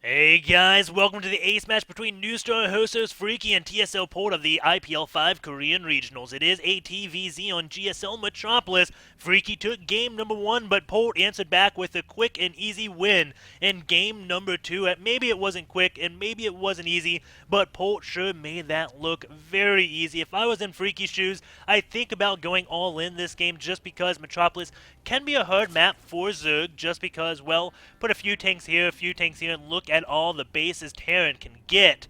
Hey guys, welcome to the ace match between new star hostos Freaky and TSL.Polt of the IPL5 Korean Regionals. It is a TVZ on GSL Metropolis. Freaky took game number 1, but Polt answered back with a quick and easy win in game number 2. Maybe it wasn't quick and maybe it wasn't easy, but Polt sure made that look very easy. If I was in Freaky's shoes, I'd think about going all in this game just because Metropolis can be a hard map for Zerg, just because, well, put a few tanks here, and look at all the bases Terran can get.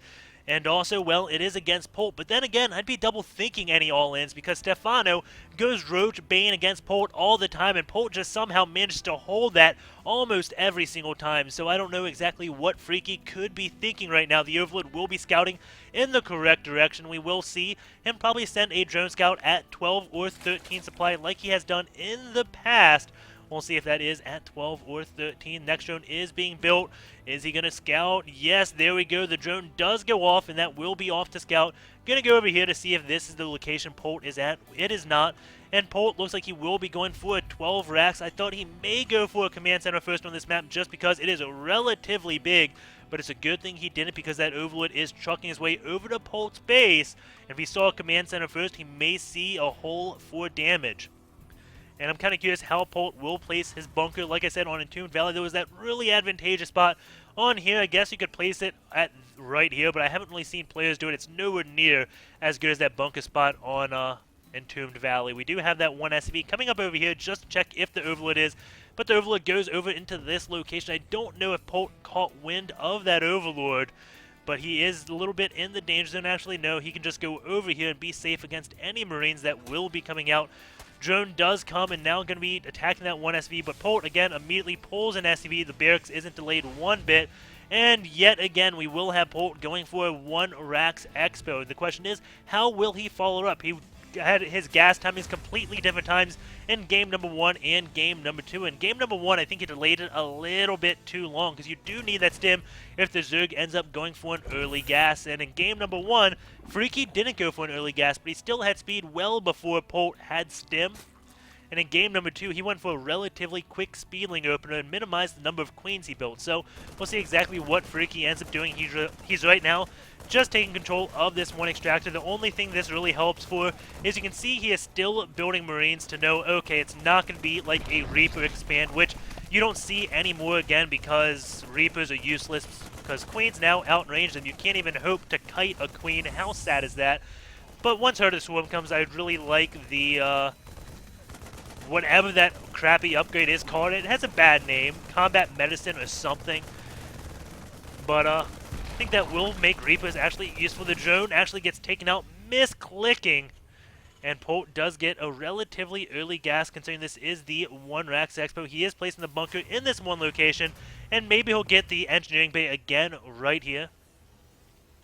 And also, well, it is against Polt. But then again, I'd be double thinking any all-ins because Stefano goes Roach Bane against Polt all the time, and Polt just somehow managed to hold that almost every single time. So I don't know exactly what Freaky could be thinking right now. The Overlord will be scouting in the correct direction. We will see him probably send a drone scout at 12 or 13 supply like he has done in the past. We'll see if that is at 12 or 13. Next drone is being built. Is he going to scout? Yes, there we go. The drone does go off, and that will be off to scout. Going to go over here to see if this is the location Polt is at. It is not. And Polt looks like he will be going for a 12 racks. I thought he may go for a command center first on this map just because it is relatively big. But it's a good thing he didn't because that Overlord is trucking his way over to Polt's base. And if he saw a command center first, he may see a hole for damage. And I'm kind of curious how Polt will place his bunker. Like I said, on Entombed Valley, there was that really advantageous spot on here. I guess you could place it at right here, but I haven't really seen players do it. It's nowhere near as good as that bunker spot on Entombed Valley. We do have that one SCV coming up over here just to check if the Overlord is. But the Overlord goes over into this location. I don't know if Polt caught wind of that Overlord, but he is a little bit in the danger zone. Actually, no, he can just go over here and be safe against any Marines that will be coming out. Drone does come and now going to be attacking that one SV, but Polt again immediately pulls an SCV. The barracks isn't delayed one bit, and yet again we will have Polt going for a 1 Rax Expo. The question is, how will he follow up? He had his gas timings completely different times in game number 1 and game number 2. In game number 1, I think he delayed it a little bit too long because you do need that stim if the Zerg ends up going for an early gas. And in game number 1, Freaky didn't go for an early gas, but he still had speed well before Polt had stim. And in game number 2, he went for a relatively quick speedling opener and minimized the number of queens he built. So we'll see exactly what Freaky ends up doing. He's right now just taking control of this one extractor. The only thing this really helps for is you can see he is still building Marines to know, okay, it's not going to be like a Reaper expand, which you don't see anymore again because Reapers are useless because Queen's now outranged and you can't even hope to kite a Queen. How sad is that? But once Heart of the Swarm comes, I'd really like the whatever that crappy upgrade is called. It has a bad name, Combat Medicine or something. But I think that will make Reapers actually useful. The drone actually gets taken out misclicking. And Polt does get a relatively early gas considering this is the 1 Rax Expo. He is placing the bunker in this one location. And maybe he'll get the engineering bay again right here.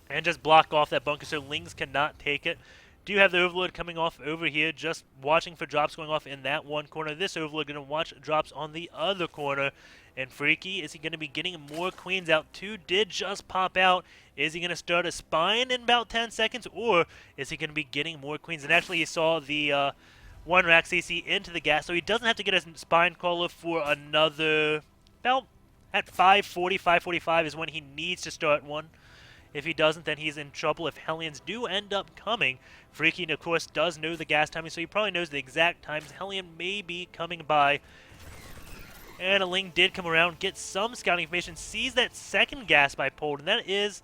And just block off that bunker so Lings cannot take it. Do have the Overlord coming off over here, just watching for drops going off in that one corner. This Overlord going to watch drops on the other corner. And Freaky, is he going to be getting more queens out? 2 did just pop out. Is he going to start a spine in about 10 seconds? Or is he going to be getting more queens? And actually, you saw the 1 Rax CC into the gas, so he doesn't have to get a spine crawler for another, about at 5:40, 5:45 is when he needs to start one. If he doesn't, then he's in trouble if Hellions do end up coming. Freaky, of course, does know the gas timing, so he probably knows the exact times Hellion may be coming by. And a Ling did come around, get some scouting information, sees that second gas by Polt, and that is...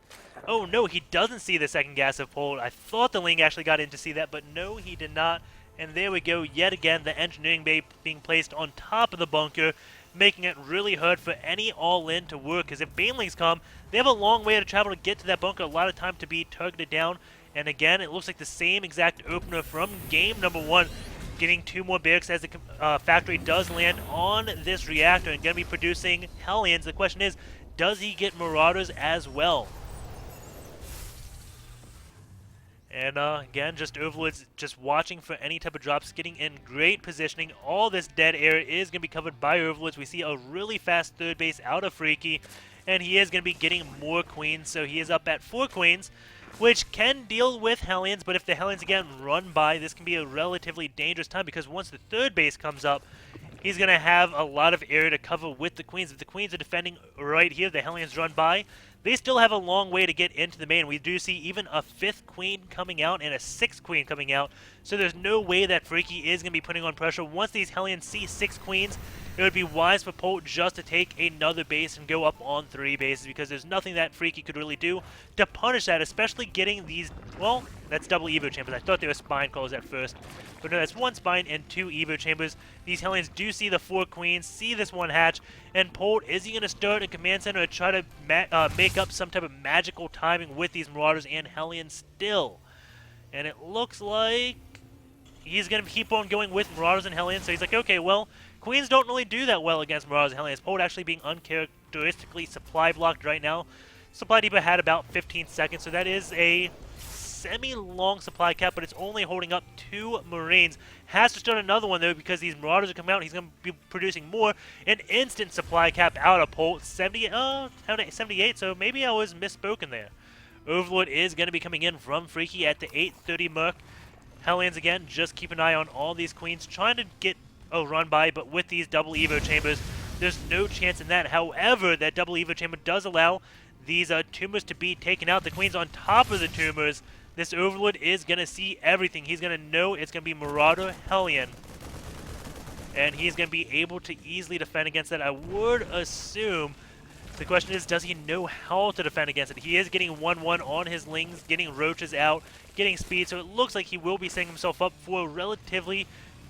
Oh, no, he doesn't see the second gas of Polt. I thought the Ling actually got in to see that, but no, he did not. And there we go, yet again, the engineering bay being placed on top of the bunker, making it really hard for any all-in to work, because if Banelings come, they have a long way to travel to get to that bunker, a lot of time to be targeted down. And again, it looks like the same exact opener from game number 1, getting 2 more barracks as the factory does land on this reactor and going to be producing Hellions. The question is, does he get Marauders as well? And again, just Overlords just watching for any type of drops, getting in great positioning. All this dead area is going to be covered by Overlords. We see a really fast third base out of Freaky, and he is going to be getting more queens. So he is up at 4 queens, which can deal with Hellions, but if the Hellions again run by, this can be a relatively dangerous time because once the third base comes up, he's going to have a lot of area to cover with the Queens. If the Queens are defending right here, the Hellions run by. They still have a long way to get into the main. We do see even a 5th Queen coming out and a 6th Queen coming out. So there's no way that Freaky is going to be putting on pressure. Once these Hellions see 6 Queens, it would be wise for Polt just to take another base and go up on 3 bases, because there's nothing that Freaky could really do to punish that, especially getting these, well, that's double Evo Chambers. I thought they were spine calls at first. But no, that's 1 spine and 2 Evo Chambers. These Hellions do see the 4 Queens, see this 1 hatch, and Polt, is he going to start a command center to try to make up some type of magical timing with these Marauders and Hellions still? And it looks like he's going to keep on going with Marauders and Hellions, so he's like, okay, well, Queens don't really do that well against Marauders and Hellions. Polt actually being uncharacteristically supply blocked right now. Supply Depot had about 15 seconds, so that is a semi-long supply cap, but it's only holding up 2 Marines. Has to start another one, though, because these Marauders are coming out. He's going to be producing more. An instant supply cap out of Polt. 78, so maybe I was misspoken there. Overlord is going to be coming in from Freaky at the 8:30 mark. Hellions, again, just keep an eye on all these Queens, trying to get a run by, but with these double Evo Chambers, there's no chance in that. However, that double Evo Chamber does allow these tumors to be taken out. The Queen's on top of the tumors. This Overlord is going to see everything. He's going to know it's going to be Marauder Hellion, and he's going to be able to easily defend against that, I would assume. The question is, does he know how to defend against it? He is getting 1-1 on his Lings, getting Roaches out, getting speed, so it looks like he will be setting himself up for a relatively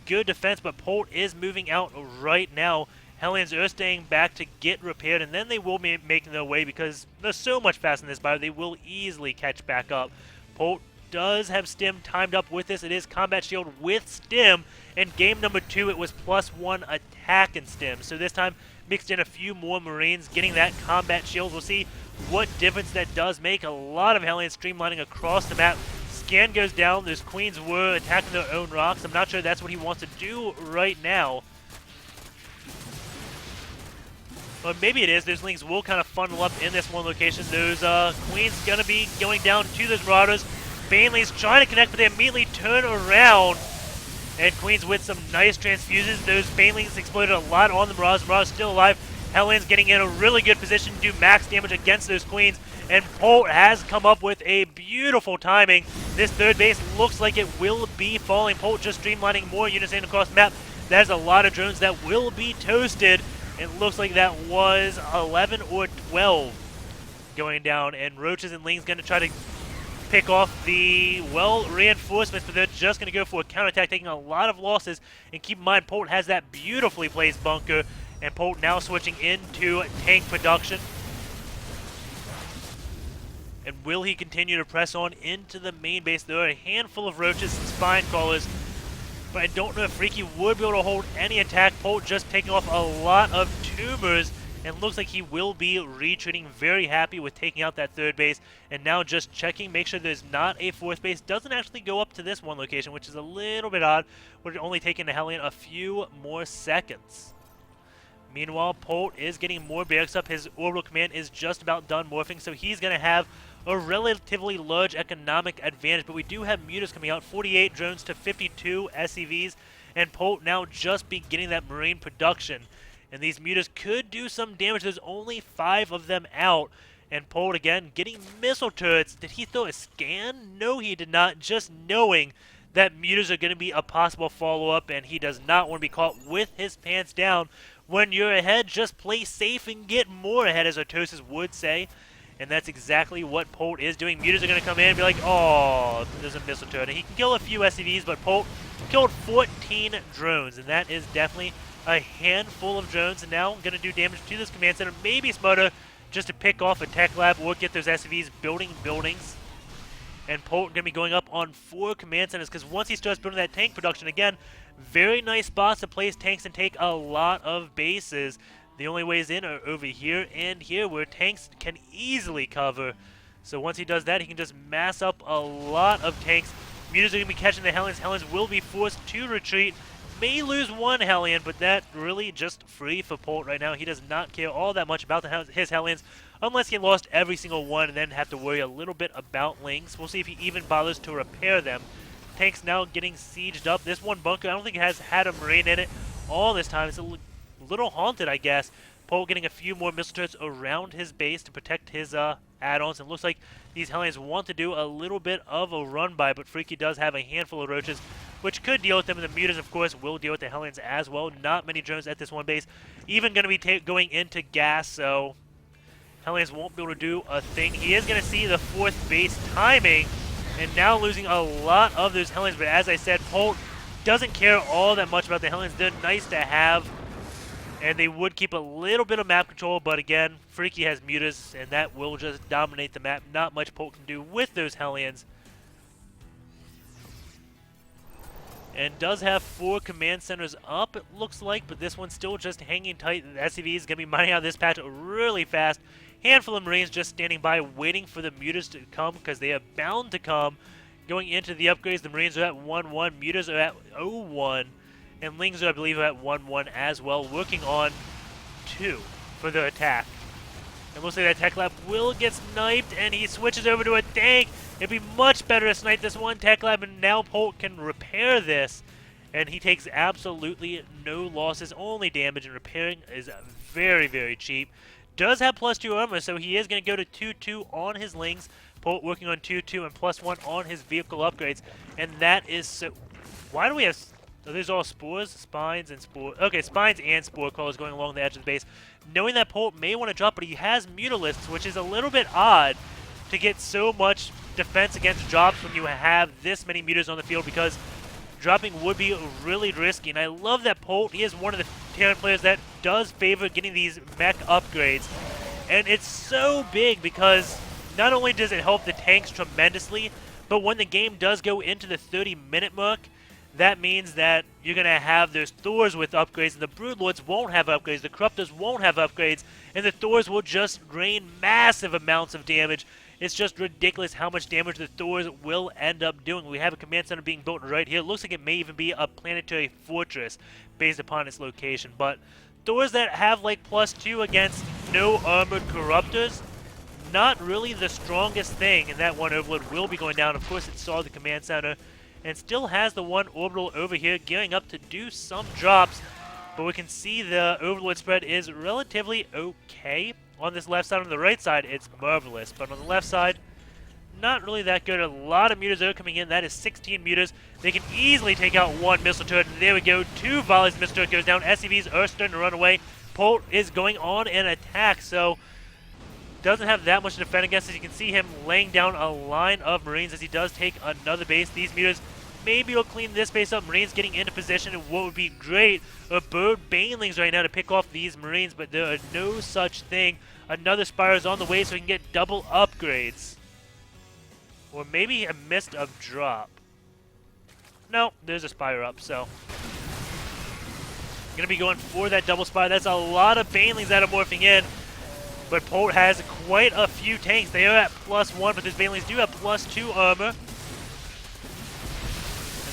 good defense, but Polt is moving out right now. Hellions are staying back to get repaired, and then they will be making their way because they're so much faster in this bio, they will easily catch back up. Polt does have Stim timed up with this. It is Combat Shield with Stim. In game number 2, it was +1 attack and Stim. So this time, mixed in a few more Marines, getting that Combat Shield. We'll see what difference that does make. A lot of Hellions streamlining across the map. Scan goes down. Those Queens were attacking their own rocks. I'm not sure that's what he wants to do right now. Or maybe it is. Those Lings will kind of funnel up in this one location. Those Queens going to be going down to those Marauders. Bainley's trying to connect, but they immediately turn around. And Queens with some nice transfuses. Those Bainlings exploded a lot on the Marauders. Marauders still alive. Hellions getting in a really good position to do max damage against those Queens. And Polt has come up with a beautiful timing. This third base looks like it will be falling. Polt just streamlining more units in across the map. There's a lot of drones that will be toasted. It looks like that was 11 or 12 going down. And Roaches and Lings going to try to pick off the, well, reinforcements, but they're just going to go for a counterattack, taking a lot of losses. And keep in mind, Polt has that beautifully placed bunker. And Polt now switching into tank production. And will he continue to press on into the main base? There are a handful of Roaches and Spine Crawlers, but I don't know if Freaky would be able to hold any attack. Polt just taking off a lot of tumors, and looks like he will be retreating. Very happy with taking out that third base, and now just checking, make sure there's not a fourth base. Doesn't actually go up to this one location, which is a little bit odd. We're only taking the Hellion a few more seconds. Meanwhile, Polt is getting more barracks up. His orbital command is just about done morphing, so he's going to have a relatively large economic advantage. But we do have mutas coming out, 48 drones to 52 SCVs, and Polt now just beginning that Marine production. And these mutas could do some damage. There's only 5 of them out. And Polt again getting missile turrets. Did he throw a scan? No, he did not. Just knowing that mutas are going to be a possible follow-up, and he does not want to be caught with his pants down. When you're ahead, just play safe and get more ahead, as Artosis would say. And that's exactly what Polt is doing. Mutas are going to come in and be like, oh, there's a missile turret. And he can kill a few SCVs, but Polt killed 14 drones, and that is definitely a handful of drones. And now going to do damage to this command center. Maybe smarter just to pick off a tech lab or get those SCVs building buildings. And Polt going to be going up on 4 command centers, because once he starts building that tank production, again, very nice spots to place tanks and take a lot of bases. The only ways in are over here and here, where tanks can easily cover. So once he does that, he can just mass up a lot of tanks. Mutas are going to be catching the Hellions. Hellions will be forced to retreat. May lose one Hellion, but that really just free for Polt right now. He does not care all that much about his Hellions, unless he lost every single one and then have to worry a little bit about Lings. We'll see if he even bothers to repair them. Tanks now getting sieged up. This one bunker, I don't think it has had a Marine in it. all this time. It's a little haunted, I guess. Polt getting a few more missile turrets around his base to protect his add-ons. It looks like these Hellions want to do a little bit of a run-by, but Freaky does have a handful of roaches, which could deal with them. And the Mutas, of course, will deal with the Hellions as well. Not many drones at this one base. Even going to be going into gas, so Hellions won't be able to do a thing. He is going to see the 4th base timing, and now losing a lot of those Hellions. But as I said, Polt doesn't care all that much about the Hellions. They're nice to have, and they would keep a little bit of map control. But again, Freaky has Mutas, and that will just dominate the map. Not much Polt can do with those Hellions. And does have 4 command centers up, it looks like, but this one's still just hanging tight. The SCV is going to be mining out this patch really fast. Handful of Marines just standing by, waiting for the Mutas to come, because they are bound to come. Going into the upgrades, the Marines are at 1-1, Mutas are at 0-1, and Lings are, I believe, at 1-1 as well, working on 2 for the attack. And we'll say that Tech Lab will get sniped, and he switches over to a tank. It'd be much better to snipe this one Tech Lab, and now Polt can repair this. And he takes absolutely no losses, only damage, and repairing is very, very cheap. Does have +2 armor, so he is going to go to 2-2 on his Lings. Polt working on 2-2 and +1 on his vehicle upgrades. And that is so... Why do we have... So there's all spores, spines, and spore... Okay, spines and spore crawlers going along the edge of the base. Knowing that Polt may want to drop, but he has Mutalisks, which is a little bit odd to get so much defense against drops when you have this many Mutas on the field, because dropping would be really risky. And I love that Polt, he is one of the Terran players that does favor getting these mech upgrades. And it's so big because not only does it help the tanks tremendously, but when the game does go into the 30-minute mark, that means that you're going to have those Thors with upgrades, and the Broodlords won't have upgrades, the Corruptors won't have upgrades, and the Thors will just rain massive amounts of damage. It's just ridiculous how much damage the Thors will end up doing. We have a command center being built right here. It looks like it may even be a planetary fortress based upon its location. But Thors that have like +2 against no armored Corruptors, not really the strongest thing. And that one Overlord will be going down. Of course, it saw the command center and still has the one orbital over here gearing up to do some drops. But we can see the Overlord spread is relatively okay. On this left side, on the right side, it's marvelous. But on the left side, not really that good. A lot of Mutas are coming in. That is 16 Mutas. They can easily take out 1 missile turret. And there we go. 2 volleys. Missile turret goes down. SCVs are starting to run away. Polt is going on an attack. So, doesn't have that much to defend against. As you can see him laying down a line of Marines as he does take another base. These Mutas maybe will clean this base up. Marines getting into position. And what would be great are bird banelings right now to pick off these Marines. But there are no such thing. Another Spire is on the way so he can get double upgrades. Or maybe a missed a drop. No, there's a Spire up, so. Gonna be going for that double Spire. That's a lot of Banelings that are morphing in. But Polt has quite a few tanks. They are at +1, but these Banelings do have +2 armor. And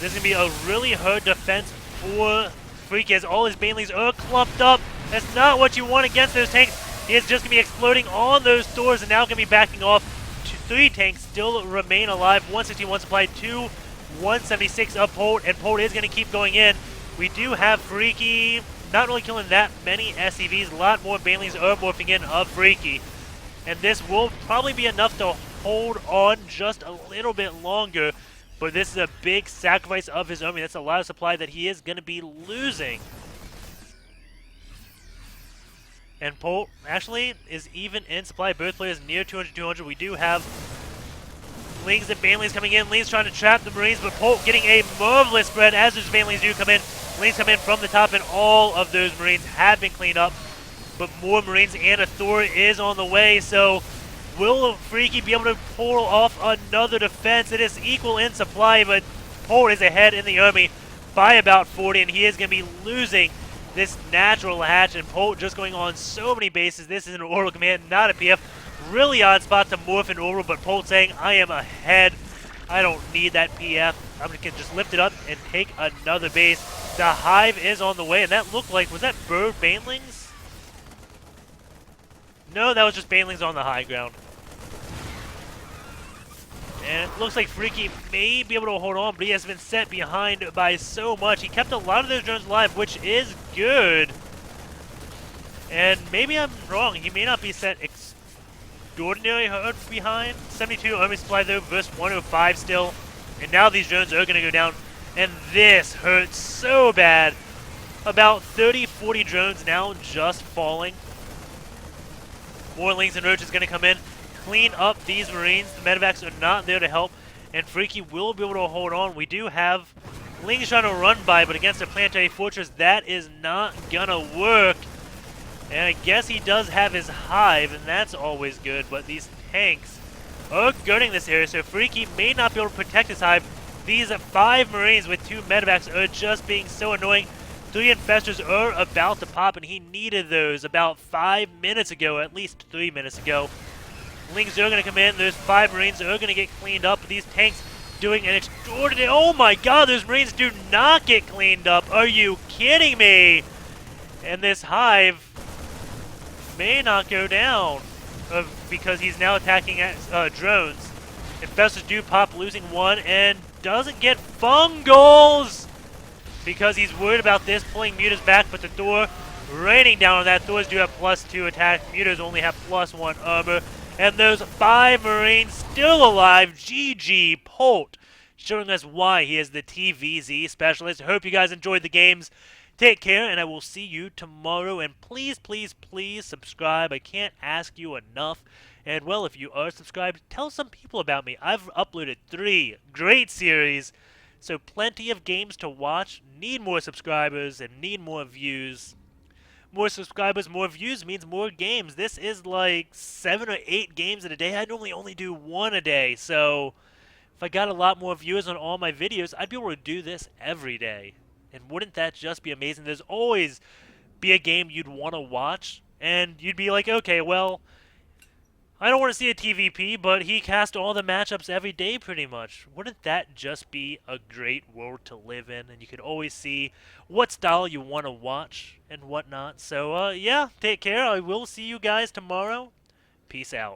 this is gonna be a really hard defense for Freaky as all his Banelings are clumped up. That's not what you want against those tanks. He is just going to be exploding on those Thors and now going to be backing off. 3 tanks still remain alive. 161 supply, 2 176 of Polt, and Polt is going to keep going in. We do have Freaky not really killing that many SCVs. A lot more Banelings are morphing in of Freaky. And this will probably be enough to hold on just a little bit longer. But this is a big sacrifice of his army. That's a lot of supply that he is going to be losing. And Polt actually is even in supply. Both players near 200-200. We do have Lings and Banelings coming in. Lings trying to trap the Marines, but Polt getting a marvelous spread as those Banelings do come in. Lings come in from the top, and all of those Marines have been cleaned up. But more Marines and a Thor is on the way, so will Freaky be able to pull off another defense? It is equal in supply, but Polt is ahead in the army by about 40, and he is going to be losing this natural hatch, and Polt just going on so many bases. This is an orbital command, not a PF. Really odd spot to morph an orbital, but Polt saying, I am ahead. I don't need that PF. I'm going to just lift it up and take another base. The Hive is on the way, and that looked like, was that bird Banelings? No, that was just Banelings on the high ground. And it looks like Freaky may be able to hold on, but he has been set behind by so much. He kept a lot of those drones alive, which is good. And maybe I'm wrong. He may not be set extraordinarily hard behind. 72 army supply though versus 105 still. And now these drones are going to go down. And this hurts so bad. About 30, 40 drones now just falling. More Lings and Roach is going to come in, clean up these Marines. The medevacs are not there to help, and Freaky will be able to hold on. We do have Lings trying to run by, but against a planetary fortress, that is not going to work. And I guess he does have his hive, and that's always good, but these tanks are guarding this area, so Freaky may not be able to protect his hive. These 5 Marines with 2 medevacs are just being so annoying. 3 infestors are about to pop, and he needed those about 5 minutes ago, at least 3 minutes ago. Lings are going to come in. Those 5 Marines are going to get cleaned up. These tanks doing an extraordinary... Oh my god, those Marines do not get cleaned up. Are you kidding me? And this hive may not go down because he's now attacking drones. Infestors do pop, losing 1, and doesn't get fungals because he's worried about this pulling Mutas back, but the Thor raining down on that. Thors do have +2 attack. Mutas only have +1 armor. And those 5 Marines still alive. GG.Polt, showing us why he is the TVZ specialist. I hope you guys enjoyed the games. Take care, and I will see you tomorrow. And please, please, please subscribe. I can't ask you enough. And, well, if you are subscribed, tell some people about me. I've uploaded 3 great series. So plenty of games to watch. Need more subscribers and need more views. More subscribers, more views means more games. This is like 7 or 8 games in a day. I normally only do 1 a day. So if I got a lot more viewers on all my videos, I'd be able to do this every day. And wouldn't that just be amazing? There's always be a game you'd want to watch. And you'd be like, okay, well, I don't want to see a TVP, but he cast all the matchups every day pretty much. Wouldn't that just be a great world to live in? And you could always see what style you want to watch and whatnot. So, yeah, take care. I will see you guys tomorrow. Peace out.